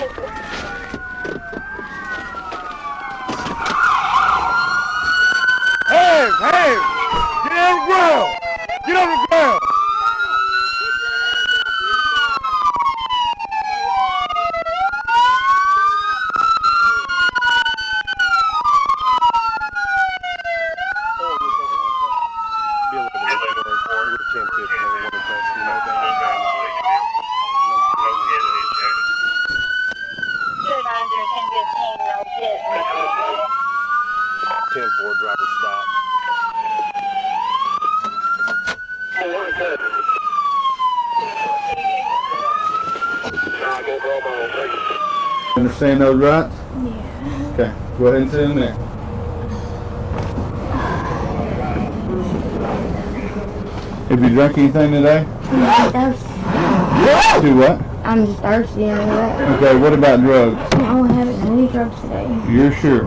Hey! Hey! Get on the ground! Get on the ground! Understand those rights? Yeah. Okay, go ahead and sit in there. Have you drunk anything today? I'm thirsty. Do what? I'm just thirsty anyway. Okay, what about drugs? I don't have any drugs today. You're sure?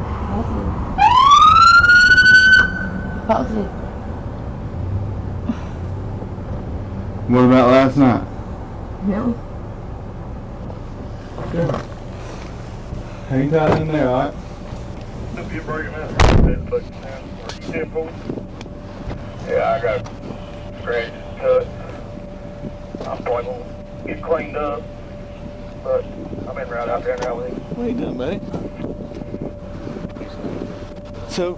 Positive. What about last night? No. Good. Hang tight in there, alright? If you're breaking out, are you simple? Yeah, I got scratches, cuts. I'm probably gonna get cleaned up, but I've been right out there now with him. What are you doing, buddy? So,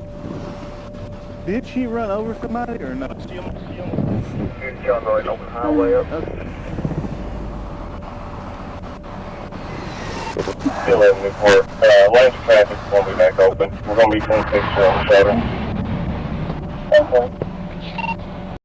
did she run over somebody or not? She's John going open highway up. Okay. 11 Newport. Lanes of traffic is going to be back open. We're going to be 26 on the shoulder. Okay.